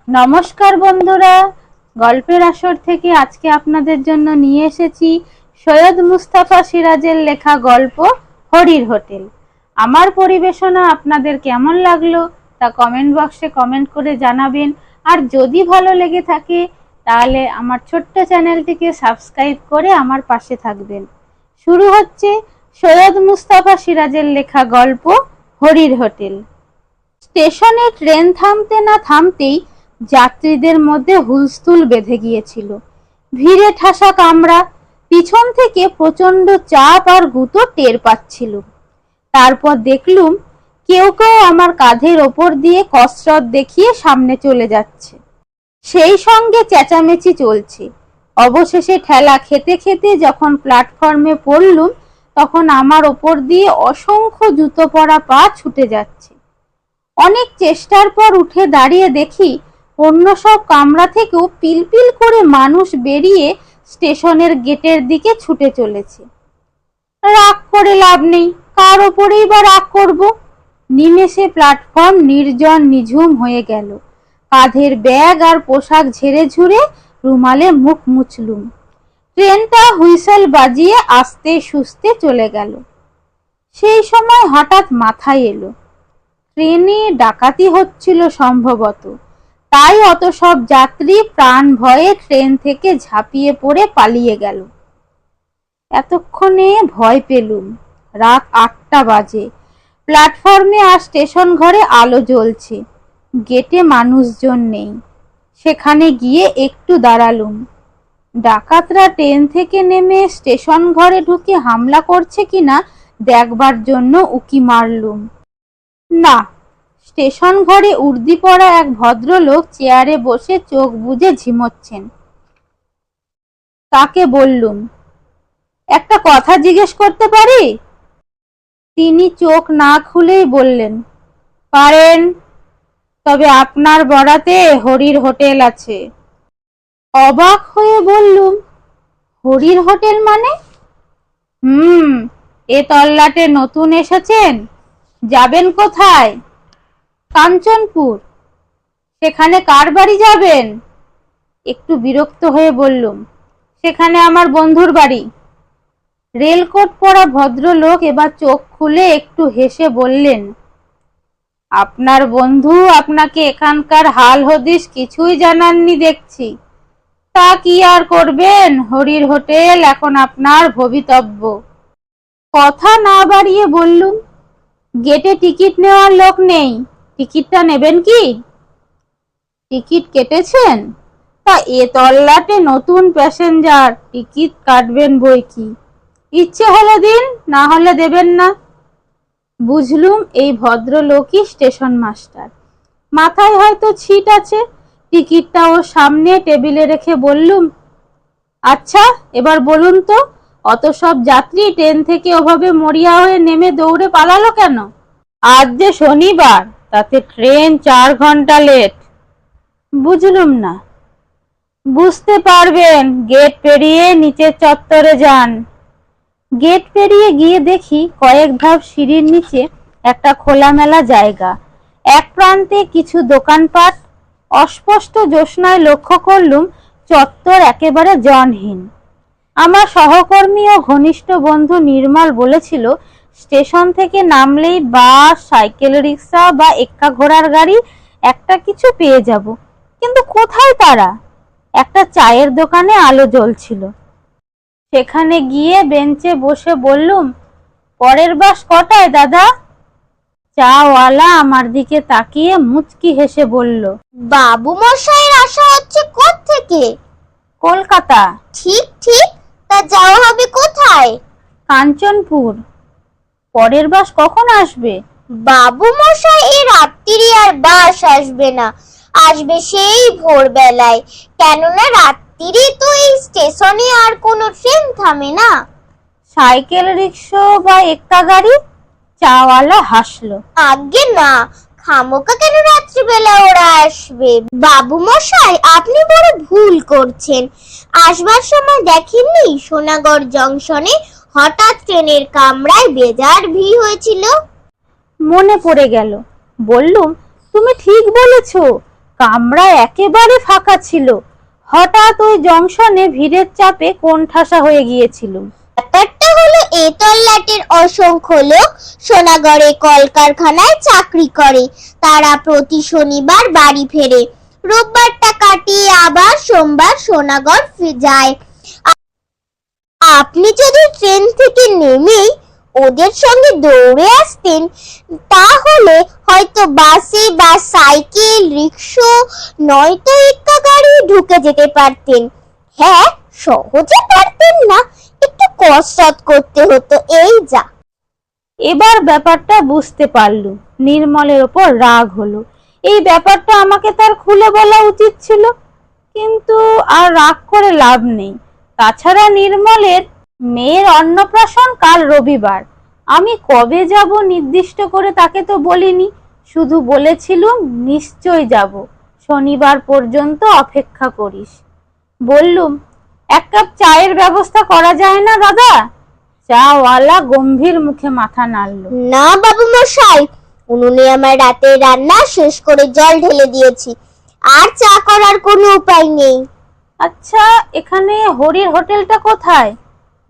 নমস্কার বন্ধুরা, গল্পের আসর থেকে আজকে আপনাদের জন্য নিয়ে এসেছি সৈয়দ মুস্তাফা সিরাজের লেখা গল্প হরির হোটেল। আমার পরিবেশনা আপনাদের কেমন লাগলো তা কমেন্ট বক্সে কমেন্ট করে জানাবেন। আর যদি ভালো লেগে থাকে তাহলে আমার ছোট্ট চ্যানেলটিকে সাবস্ক্রাইব করে আমার পাশে থাকবেন। শুরু হচ্ছে সৈয়দ মুস্তাফা সিরাজের লেখা গল্প হরির হোটেল। স্টেশনে ট্রেন থামতে না থামতেই যাত্রীদের মধ্যে হুলস্থুল বেঁধে গিয়েছিল। ভিড়ে ঠাসা কামরা, পিছন থেকে প্রচন্ড চাপ আর গুঁতো টের পাচ্ছিল। তারপর দেখলুম কেউ কেউ আমার কাঁধের ওপর দিয়ে কসরত দেখিয়ে সামনে চলে যাচ্ছে, সেই সঙ্গে চেঁচামেচি চলছে। অবশেষে ঠেলা খেতে খেতে যখন প্ল্যাটফর্মে পড়লুম তখন আমার ওপর দিয়ে অসংখ্য জুতো পরা পা ছুটে যাচ্ছে। অনেক চেষ্টার পর উঠে দাঁড়িয়ে দেখি অন্য সব কামরা থেকেও পিলপিল করে মানুষ বেরিয়ে স্টেশনের গেটের দিকে ছুটে চলেছে। রাগ করে লাভ নেই, কার ওপরেই বা রাগ করব। নিমেষে প্ল্যাটফর্ম নির্জন নিঝুম হয়ে গেল। কাঁধের ব্যাগ আর পোশাক ঝেড়ে ঝুড়ে রুমালে মুখ মুছলুম। ট্রেনটা হুইসেল বাজিয়ে আস্তে সুস্তে চলে গেল। সেই সময় হঠাৎ মাথায় এলো ট্রেনে ডাকাতি হচ্ছিল সম্ভবত, তাই অত সব যাত্রী প্রাণ ভয়ে ট্রেন থেকে ঝাঁপিয়ে পড়ে পালিয়ে গেল। এতক্ষণে ভয় পেলুম। রাত ৮টা বাজে। প্ল্যাটফর্মে আর স্টেশন ঘরে আলো জ্বলছে, গেটে মানুষজন নেই। সেখানে গিয়ে একটু দাঁড়ালুম। ডাকাতরা ট্রেন থেকে নেমে স্টেশন ঘরে ঢুকে হামলা করছে কিনা দেখবার জন্য উকি মারলুম। না, স্টেশন ঘরে উর্দি পরা এক ভদ্রলোক চেয়ারে বসে চোখ বুজে ঝিমোচ্ছেন। তাকে বললুম, একটা কথা জিজ্ঞেস করতে পারি? তিনি চোখ না খুলেই বললেন, পারেন, তবে আপনার বরাতে হরির হোটেল আছে। অবাক হয়ে বললুম, হরির হোটেল মানে? এ তল্লাটে নতুন এসেছেন? যাবেন কোথায়? কাঞ্চনপুর। সেখানে কার বাড়ি যাবেন? একটু বিরক্ত হয়ে বললুম, সেখানে আমার বন্ধুর বাড়ি। রেলকোট পরা ভদ্রলোক এবার চোখ খুলে একটু হেসে বললেন, আপনার বন্ধু আপনাকে এখানকার হাল হদিস কিছুই জানাননি দেখছি। তা কি আর করবেন, হরির হোটেল এখন আপনার ভবিতব্য। কথা না বাড়িয়ে বললুম, গেটে টিকিট নেওয়ার লোক নেই, টিকিটটা নেবেন কি? টিকিট কেটেছেন? তা এ তল্লাটে নতুন প্যাসেঞ্জার, টিকিট কাটবেন বই কি। ইচ্ছে হলে দিন, না হলে দেবেন না। বুঝলুম এই ভদ্রলোকই স্টেশন মাস্টার। মাথায় হয়তো ছিট আছে। টিকিটটা ওর সামনে টেবিলে রেখে বললুম, আচ্ছা এবার বলুন তো, অত সব যাত্রী ট্রেন থেকে ওভাবে মরিয়া হয়ে নেমে দৌড়ে পালালো কেন? আজ যে শনিবার, তাতে ট্রেন 4 ঘন্টা লেট। বুঝলুম না। বুঝতে পারবেন, গেট পেরিয়ে নিচের চত্বরে যান। গেট পেরিয়ে গিয়ে দেখি কয়েক ধাপ সিঁড়ির নিচে একটা খোলামেলা জায়গা। এক প্রান্তে কিছু দোকানপাট। অস্পষ্ট জ্যোৎস্নায় লক্ষ্য করলুম চত্বর একেবারে জনহীন। আমার সহকর্মী ও ঘনিষ্ঠ বন্ধু নির্মল বলেছিল স্টেশন থেকে নামলেই বাস, সাইকেল রিক্সা বা এক্কা ঘোড়ার গাড়ি একটা কিছু পেয়ে যাব, কিন্তু কোথায় তারা? একটা চায়ের দোকানে আলো জ্বলছিল। সেখানে গিয়ে বেঞ্চে বসে বললুম, পরের বাস কটায় দাদা? চাওয়ালা আমার দিকে তাকিয়ে মুচকি হেসে বলল, বাবু মশাইয়ের আসা হচ্ছে কোত্থেকে? কলকাতা। ঠিক ঠিক, তা যাওয়া হবে কোথায়? কাঞ্চনপুর। পরের বাস কখন আসবে? বাবু মশাই এই রাত্রি আর বাস আসবে না, আসবে সেই ভোরবেলায়। কেননা রাত্রি তো এই স্টেশনে আর কোনো ট্রেন থামে না। সাইকেল রিক্সা বা এক্কা গাড়ি? চাওয়ালা হাসলো, আজ্ঞে না, খামোকা কেন রাত্রিবেলা ওরা আসবে? বাবু মশাই আপনি বড় ভুল করছেন। আসবার সময় দেখেননি সোনাগড় জংশনে হঠাৎ ট্রেনের কামরায় বেজার ভিড় হয়েছিল? মনে পড়ে গেল। বললুম, তুমি ঠিক বলেছ, কামরা একেবারে ফাঁকা ছিল। হঠাৎ ওই জংশনে ভিড়ের চাপে কোণঠাসা হয়ে গিয়েছিল। ব্যাপারটা হলো এই তল্লাটের অসংখ্য লোক সোনাগড়ে কলকারখানায় চাকরি করে। তারা প্রতি শনিবার বাড়ি ফেরে, রোববারটা কাটিয়ে আবার সোমবার সোনাগড় যায়। আপনি যদি ট্রেন থেকে নেমেই ওদের সঙ্গে দৌড়ে আসতেন, তাহলে হয়তো বাসে বা সাইকেল, রিক্সা নয়তো এক্কা গাড়ি ঢুকে যেতে পারতেন। হ্যাঁ, সহজে পারতেন না, একটু কসরত করতে হতো, এই যা। এবার ব্যাপারটা বুঝতে পারলুম। নির্মলের ওপর রাগ হলো। এই ব্যাপারটা আমাকে তার খুলে বলা উচিত ছিল, কিন্তু আর রাগ করে লাভ নেই। তাছাড়া নির্মলের মেয়ের অন্নপ্রাশন কাল রবিবার। আমি কবে যাব নির্দিষ্ট করে তাকে তো বলিনি, শুধু বলেছিলুম নিশ্চয় যাব, শনিবার পর্যন্ত অপেক্ষা করিস। বললুম, এক কাপ চায়ের ব্যবস্থা করা যায় না দাদা? চাওয়ালা গম্ভীর মুখে মাথা নাড়ল। না বাবু মশাই, উনুনে আমার রাতের রান্না শেষ করে জল ঢেলে দিয়েছি, আর চা করার কোনো উপায় নেই। আচ্ছা, এখানে হরির হোটেলটা কোথায়?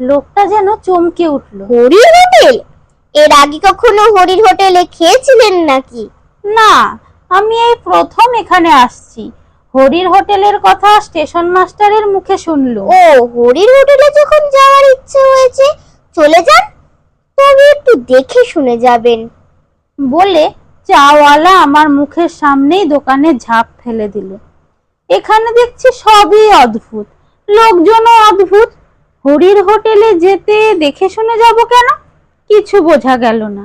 লোকটা যেন চমকে উঠল। হরির হোটেল? এর আগে কখনো হরির হোটেলে খেয়েছিলেন নাকি? না, আমি এই প্রথম এখানে আসছি। হরির হোটেলের কথা স্টেশন মাস্টারের মুখে শুনলুম। ও, হরির হোটেলে যখন যাওয়ার ইচ্ছে হয়েছে চলে যান, তবে একটু দেখে শুনে যাবেন। বলে চাওয়ালা আমার মুখের সামনেই দোকানে ঝাঁপ ফেলে দিল। এখানে দেখছি সবই অদ্ভুত, লোকজনও অদ্ভুত। হরির হোটেলে যেতে দেখে শুনে যাব কেন? কিছু বোঝা গেল না।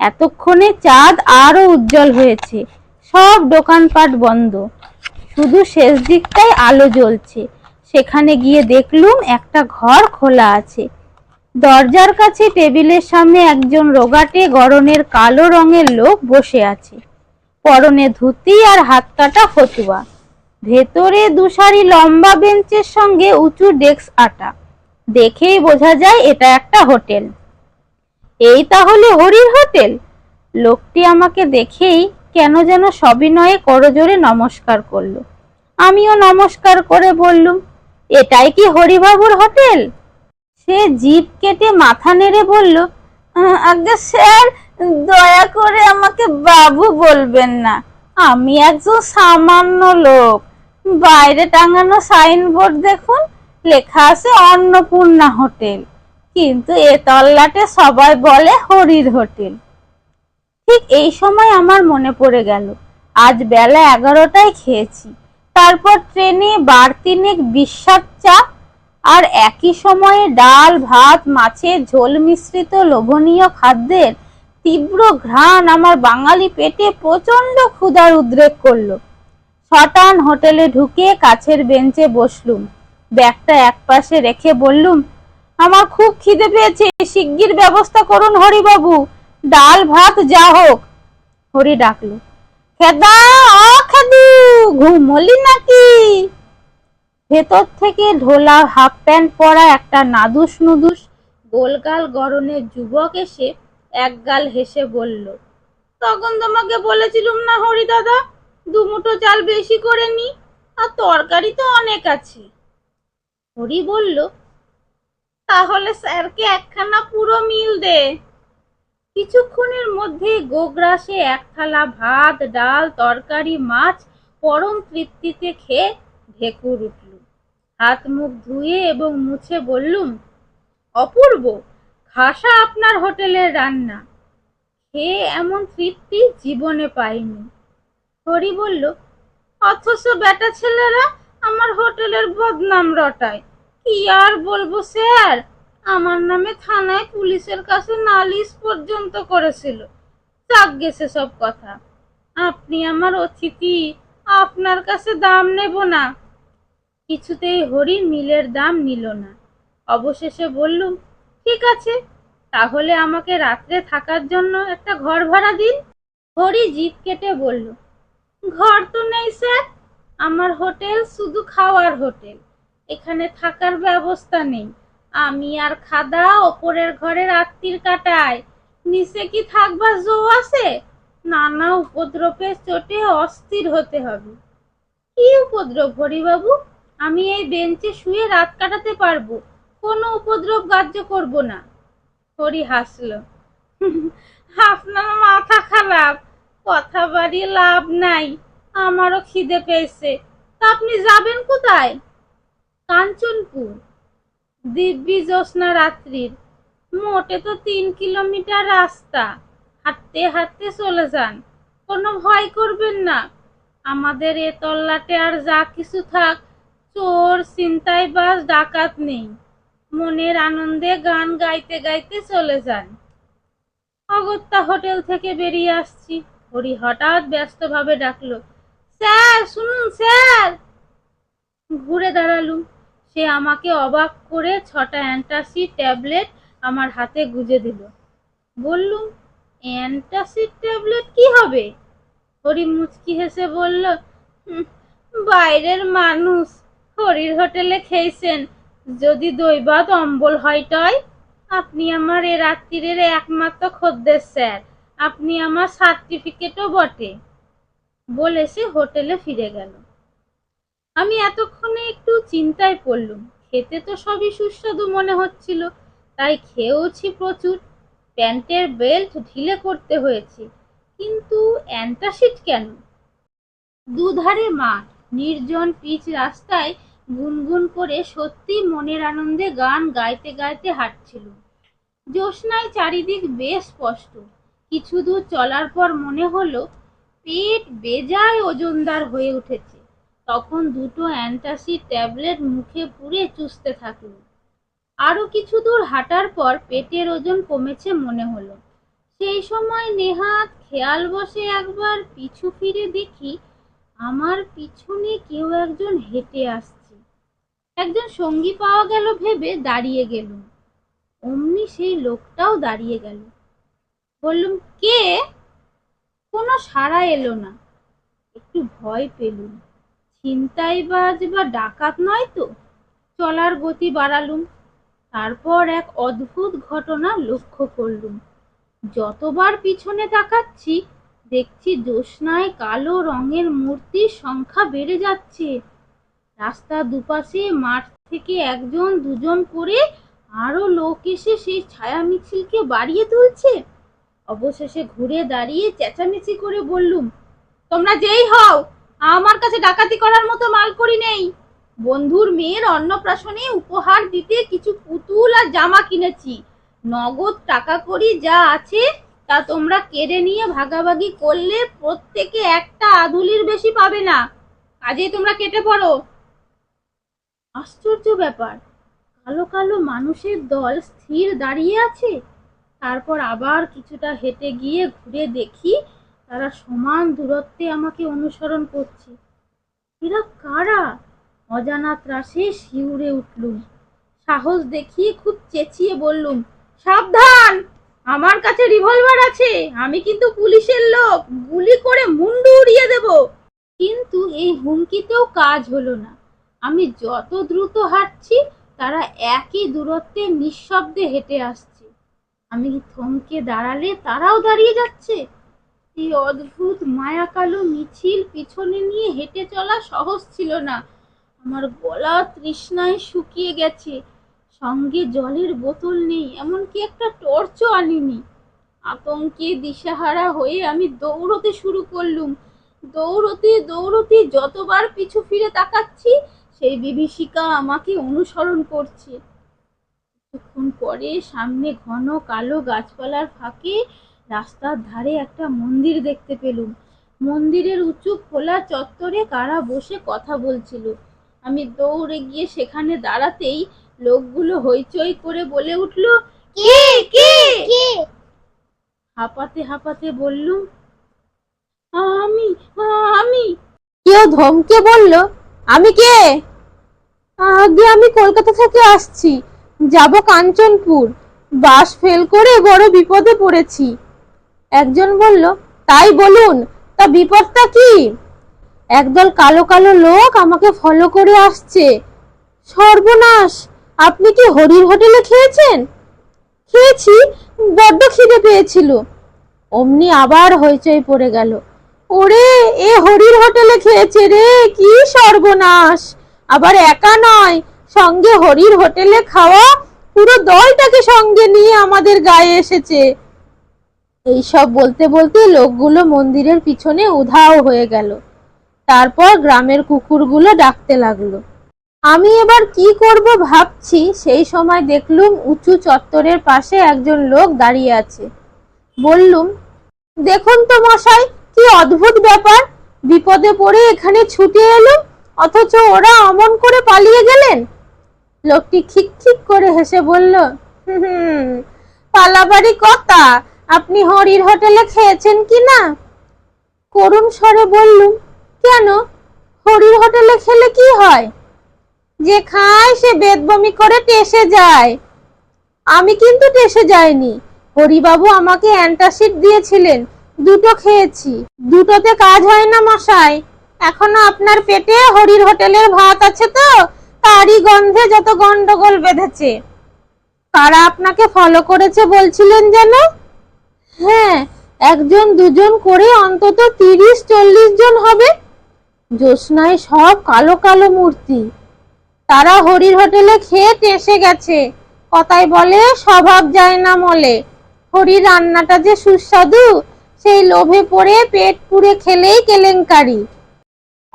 এতক্ষণে চাঁদ আরো উজ্জ্বল হয়েছে, সব দোকানপাট বন্ধ, শুধু শেষ দিকটাই আলো জ্বলছে। সেখানে গিয়ে দেখলুম একটা ঘর খোলা আছে। দরজার কাছে টেবিলের সামনে একজন রোগাটে গড়নের কালো রঙের লোক বসে আছে, পরনে ধুতি আর হাত কাটা ফতুয়া। ভেতরে দুসারি লম্বা বেঞ্চের সঙ্গে উঁচু ডেস্ক আটা। দেখেই বোঝা যায় এটা একটা হোটেল। এই তাহলে হরির হোটেল? লোকটি আমাকে দেখেই কেন যেন সবিনয়ে করজোড়ে নমস্কার করলো। আমিও নমস্কার করে বললুম, এটাই কি হরিবাবুর হোটেল? সে জিভ কেটে মাথা নেড়ে বলল, আজ্ঞে স্যার, দয়া করে আমাকে বাবু বলবেন না, আমি একজন সামান্য লোক। বাইরে টাঙানো সাইনবোর্ড দেখুন, লেখা আছে অন্নপূর্ণা হোটেল, কিন্তু এ তল্লাটে সবাই বলে হরির হোটেল। ঠিক এই সময় আমার মনে পড়ে গেল, আজ বেলা 11টায় খেয়েছি, তারপর ট্রেনে বার তিনেক বিস্বাদ চাপ, আর একই সময়ে ডাল ভাত মাছের ঝোল মিশ্রিত লোভনীয় খাদ্যের তীব্র ঘ্রাণ আমার বাঙালি পেটে প্রচন্ড ক্ষুধার উদ্রেক করলো। শটান হোটেলে ঢুকে কাছের বেঞ্চে বসলুম, ব্যাগটা একপাশে রেখে বললুম, আমার খুব খিদে পেয়েছে, শিগগির ব্যবস্থা করুন হরিবাবু, ডাল ভাত যা হোক। হরি ডাকলো, খেদা, ও খেদু, ঘুমলি নাকি? ভেতর থেকে ঢোলা হাফ প্যান্ট পরা একটা নাদুস নুদুস গোলগাল গড়নের যুবক এসে একগাল হেসে বলল, তখন তোমাকে বলেছিলুম না হরি দাদা, দুমুঠো চাল বেশি করে নি, আর তরকারি তো অনেক আছে। হরি বলল, তাহলে স্যারকে একখানা পুরো মিল দে। কিছুক্ষণের মধ্যে গোগ্রাসে এক থালা ভাত, ডাল, তরকারি, মাছ পরম তৃপ্তিতে খেয়ে ঢেকুর উঠল। হাত মুখ ধুয়ে এবং মুছে বললুম, অপূর্ব, খাসা আপনার হোটেলের রান্না, খেয়ে এমন তৃপ্তি জীবনে পাইনি। হরি বলল, অথচ বেটা ছেলেরা আমার হোটেলের বদনাম রটায়। কি আর বলবো স্যার, আমার নামে থানায় পুলিশের কাছে নালিশ পর্যন্ত করেছিল। চাক গেছে সব কথা। আপনি আমার অতিথি, আপনার কাছে দাম নেব না। কিছুতেই হরি মিলের দাম নিল না। অবশেষে বললুম, ঠিক আছে, তাহলে আমাকে রাত্রে থাকার জন্য একটা ঘর ভাড়া দিন। হরি জিভ কেটে বলল, ঘর তো নেই স্যার, আমার হোটেল শুধু খাওয়ার হোটেল, এখানে থাকার ব্যবস্থা নেই। আমি আর খাদা ওপরের ঘরের আত্মীর কাটায়, নিচে কি থাকবার জো আছে? নানা উপদ্রবের চোটে অস্থির হতে হবে। কি উপদ্রব হরিবাবু? আমি এই বেঞ্চে শুয়ে রাত কাটাতে পারবো, কোনো উপদ্রব গ্রাহ্য করব না। হরি হাসলো। আপনার মাথা খারাপ, কথা বাড়িয়ে লাভ নাই। আমারও খিদে পেয়েছে। তা আপনি যাবেন কোথায়? কাঞ্চনপুর। দিব্যি জ্যোৎস্না রাত্রির, মোটে তো 3 কিলোমিটার রাস্তা। হাঁটতে হাঁটতে চলে যান, কোনো ভয় করবেন না। আমাদের এ তল্লাটে আর যা কিছু থাক, চোর ছিনতাইবাজ ডাকাত নেই। মনের আনন্দে গান গাইতে গাইতে চলে যান। অগত্যা হোটেল থেকে বেরিয়ে আসছি, হরি হঠাৎ ব্যস্তভাবে ডাকলো, স্যার শুনুন স্যার। ঘুরে দাঁড়ালুম। সে আমাকে অবাক করে 6টা অ্যান্টাসিড ট্যাবলেট আমার হাতে গুজে দিল। বললুম, অ্যান্টাসিড ট্যাবলেট কি হবে? হরি মুচকি হেসে বলল, বাইরের মানুষ, হরির হোটেলে খেয়েছেন, যদি দৈবাত অম্বল হয় টয়। আপনি আমার এ রাত্রিরের একমাত্র খদ্দের স্যার, আপনি আমার সার্টিফিকেটও বটে। বলে সে হোটেলে ফিরে গেল। আমি এতক্ষণে একটু চিন্তায় পড়লুম। খেতে তো সবই সুস্বাদু মনে হচ্ছিল, তাই খেয়েওছি প্রচুর। প্যান্টের বেল্ট ঢিলে করতে হয়েছে, কিন্তু অ্যান্টাসিড কেন? দুধারে মাঠ, নির্জন পিচ রাস্তায় গুনগুন করে সত্যি মনের আনন্দে গান গাইতে গাইতে হাঁটছিল। জ্যোৎস্নায় চারিদিক বেশ স্পষ্ট। কিছু দূর চলার পর মনে হলো পেট বেজায় ওজনদার হয়ে উঠেছে। তখন 2টো অ্যান্টাসিড ট্যাবলেট মুখে পুরে চুষতে থাকলো। আরো কিছু দূর হাঁটার পর পেটের ওজন কমেছে মনে হলো। সেই সময় নেহাত খেয়াল বসে একবার পিছু ফিরে দেখি আমার পিছনে কেউ একজন হেঁটে আসছে। একজন সঙ্গী পাওয়া গেল ভেবে দাঁড়িয়ে গেলুম। অমনি সেই লোকটাও দাঁড়িয়ে গেল। বললুম, কে? কোনো সাড়া এলো না। একটু ভয় পেলুম। ছিনতাইবাজ বা ডাকাত নয় তো? চলার গতি বাড়ালুম। তারপর এক অদ্ভুত ঘটনা লক্ষ্য করলুম। যতবার পিছনে তাকাচ্ছি দেখছি জ্যোৎস্নায় কালো রঙের মূর্তির সংখ্যা বেড়ে যাচ্ছে। রাস্তার দুপাশে মাঠ থেকে 1জন 2জন করে আরো লোক এসে সেই ছায়া মিছিলকে বাড়িয়ে তুলছে। অবশেষে ঘুরে দাঁড়িয়ে চেঁচামেচি করে বললুম, তোমরা যেই হও, আমার কাছে ডাকাতি করার মতো মালকড়ি নেই। বন্ধুর মেয়ের অন্নপ্রাশনে উপহার দিতে কিছু পুতুল আর জামা কিনেছি। নগদ টাকা কড়ি যা আছে তা তোমরা কেড়ে নিয়ে ভাগাভাগি করলে প্রত্যেকে একটা আধুলির বেশি পাবে না। কাজেই তোমরা কেটে পড়ো। আশ্চর্য ব্যাপার, কালো কালো মানুষের দল স্থির দাঁড়িয়ে আছে। তারপর আবার কিছুটা হেঁটে গিয়ে ঘুরে দেখি তারা সমান দূরত্বে আমাকে অনুসরণ করছে। এরা কারা? অজানা ত্রাসে শিউরে উঠলুম। সাহস দেখিয়ে খুব চেঁচিয়ে বললুম, সাবধান, আমার কাছে রিভলভার আছে, আমি কিন্তু পুলিশের লোক, গুলি করে মুন্ডু উড়িয়ে দেব। কিন্তু এই হুমকিতেও কাজ হলো না। আমি যত দ্রুত হাঁটছি তারা একই দূরত্বে নিঃশব্দে হেঁটে আসছে। আমি থমকে দাঁড়ালে তারাও দাঁড়িয়ে যাচ্ছে। এই অদ্ভুত মায়াকালো মিছিল পিছনে নিয়ে হেঁটে চলা সহজ ছিল না। আমার গলা তৃষ্ণায় শুকিয়ে গেছে। সঙ্গে জলের বোতল নেই, এমনকি একটা টর্চও আনিনি। আতঙ্কে দিশাহারা হয়ে আমি দৌড়তে শুরু করলুম। দৌড়তে দৌড়তে যতবার পিছু ফিরে তাকাচ্ছি সেই বিভীষিকা আমাকে অনুসরণ করছে। কিছুক্ষণ পরে সামনে ঘন কালো গাছপালার ফাঁকে রাস্তার ধারে একটা মন্দির দেখতে পেলুম। মন্দিরের উঁচু খোলা চত্বরে কারা বসে কথা বলছিল। আমি দৌড়ে গিয়ে সেখানে দাঁড়াতেই লোকগুলো হইচই করে বলে উঠল, কে কে কে? হাঁপাতে হাঁপাতে বললুম, আমি আমি। কেউ ধমকে বলল, আমি কে? আগে আমি কলকাতা থেকে আসছি, যাব কাঞ্চনপুর, বাস ফেল করে বড় বিপদে পড়েছি। একজন বলল, তাই বলুন, তা বিপদটা কি? একদল কালো কালো লোক আমাকে ফলো করে আসছে। সর্বনাশ, আপনি কি হরির হোটেলে খেয়েছেন? খেয়েছি, বড্ড খিদে পেয়েছিল। অমনি আবার হইচই পড়ে গেল। ওরে, এ হরির হোটেলে খেয়েছে রে, কি সর্বনাশ! আবার একা নয়, সঙ্গে হরির হোটেলে খাওয়া পুরো দলটাকে সঙ্গে নিয়ে আমাদের গায়ে এসেছে। এইসব বলতে বলতে লোকগুলো মন্দিরের পিছনে উধাও হয়ে গেল। তারপর গ্রামের কুকুরগুলো ডাকতে লাগলো। আমি এবার কি করব ভাবছি, সেই সময় দেখলুম উঁচু চত্বরের পাশে একজন লোক দাঁড়িয়ে আছে। বললুম, দেখুন তো মশাই, কি অদ্ভুত ব্যাপার! বিপদে পড়ে এখানে ছুটে এলুম, অথচ ওরা অমন করে পালিয়ে গেলেন। লোকটি খিকখিক করে হেসে বলল, পালাবাড়ি কথা, আপনি হরির হোটেলে খেয়েছেন কি না? করুণ স্বরে বললুম, কেন, হরির হোটেলে খেলে কি হয়? যে খায় সে বেদবমি করে টেসে যায়। আমি কিন্তু টেসে যাইনি, হরিবাবু আমাকে অ্যান্টাসিড দিয়েছিলেন, দুটো খেয়েছি। দুটোতে কাজ হয় না মশাই, এখনো আপনার পেটে হরির হোটেলের ভাত আছে তো, তারই গন্ধে যত গন্ডগোল বেঁধেছে। কারা আপনাকে ফলো করেছে বলছিলেন যেন? হ্যাঁ, একজন দুজন করে অন্তত 30-40 জন হবে। জ্যোৎস্নায় সব কালো কালো মূর্তি। তারা হরির হোটেলে খেয়ে টেসে গেছে। কথায় বলে স্বভাব যায় না মলে। হরির রান্নাটা যে সুস্বাদু, সেই লোভে পড়ে পেট পুড়ে খেলেই কেলেঙ্কারি।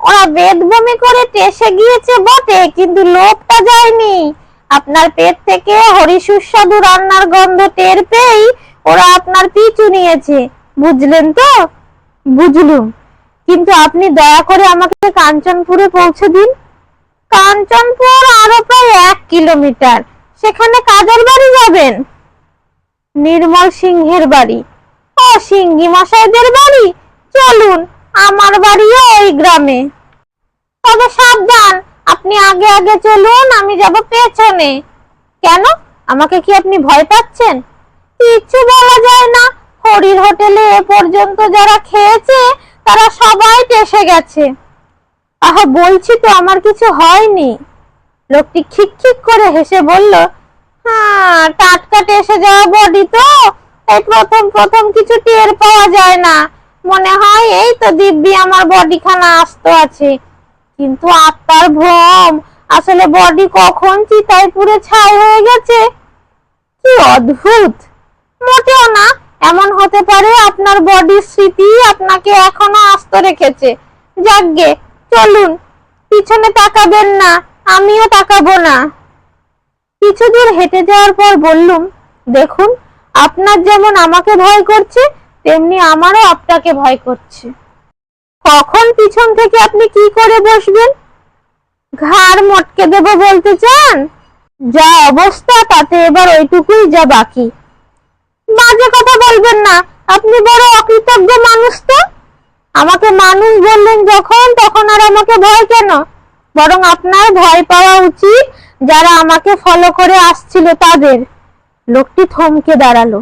ওরা বেদবমি করে টেসে গিয়েছে বটে, কিন্তু লোভটা যায়নি। আপনার পেট থেকে হরি সুস্বাদু রান্নার গন্ধ টের পেয়েই ওরা আপনার পিছু নিয়েছে, বুঝলেন তো? বুঝলুম, কিন্তু আপনি দয়া করে আমাকে কাঞ্চনপুরে পৌঁছে দিন। কাঞ্চনপুর আরো প্রায় 1 কিলোমিটার। সেখানে কাদের বাড়ি যাবেন? নির্মল সিংহের বাড়ি। ও, সিংহি মশাইদের বাড়ি? চলুন, আমার বাড়িও ওই গ্রামে। তবে সাবধান, আপনি আগে আগে চলুন, আমি যাব পেছনে। কেন, আমাকে কি আপনি ভয় পাচ্ছেন? কিচ্ছু বলা যায় না, হরির হোটেলে এ পর্যন্ত যারা খেয়েছে তারা সবাই টেসে গেছে। আহা, বলছি তো আমার কিছু হয়নি। লোকটি খিকখিক করে হেসে বলল, হ্যাঁ, টাটকা টেসে যাওয়া বডি তো, তাই প্রথম প্রথম কিছু টের পাওয়া যায় না, মনে হয় এই তো দিব্যি আমার বডিখানা আস্ত আছে। কিন্তু আত্মার ভ্রম, আসলে বডি কখন চিতায় পুড়ে ছাই হয়ে গেছে। কি অদ্ভুত! মোটেও না, এমন হতে পারে আপনার বডির স্মৃতি আপনাকে এখনো আস্ত রেখেছে। যাকগে, চলুন, পিছনে তাকাবেন না, আমিও তাকাবো না। কিছু দূর হেঁটে যাওয়ার পর বললুম, দেখুন, আপনার যেমন আমাকে ভয় করছে, তেমনি আমারও আপনাকে ভয় করছে। কখন পিছন থেকে আপনি কি করে বসবেন? ঘাড় মটকে দেব বলতে চান? যা অবস্থা তাতে এবার ওইটুকুই যা বাকি। বাজে কথা বলবেন না, আপনি বড় অকৃতজ্ঞ মানুষ তো। আমাকে মানুষ বললেন যখন, তখন আর আমাকে ভয় কেন? বরং আপনার ভয় পাওয়া উচিত যারা আমাকে ফলো করে আসছিল তাদের। লোকটি থমকে দাঁড়ালো।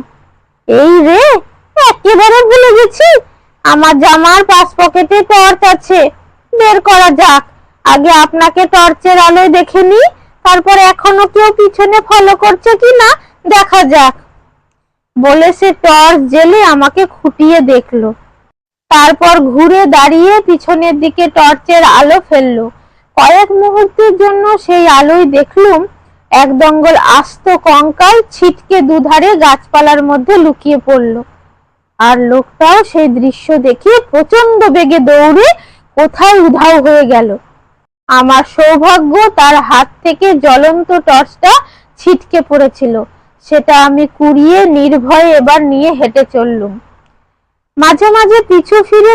এই রে, একেবারে ভুলে গেছি, আমার জামার পাশ পকেটে টর্চ আছে, বের করা যাক। আগে আপনাকে টর্চের আলোয় দেখে নি, তারপর এখনো কেউ পিছনে ফলো করছে কিনা দেখা যাক। বলে সে টর্চ জ্বেলে আমাকে খুঁটিয়ে দেখলো। তারপর ঘুরে দাঁড়িয়ে পিছনের দিকে টর্চের আলো ফেললো। কয়েক মুহূর্তের জন্য সেই আলোয় দেখলুম এক দঙ্গল আস্ত কঙ্কাল ছিটকে দুধারে গাছপালার মধ্যে লুকিয়ে পড়ল। আর লোকটাও সেই দৃশ্য দেখে প্রচন্ড বেগে দৌড়ে কোথায় উধাও হয়ে গেল। আমার সৌভাগ্য, তার হাত থেকে জ্বলন্ত টর্চটা ছিটকে পড়েছিল। সেটা আমি কুড়িয়ে নির্ভয়ে এবার নিয়ে হেঁটে চললুম। মাঝে মাঝে পিছু ফিরে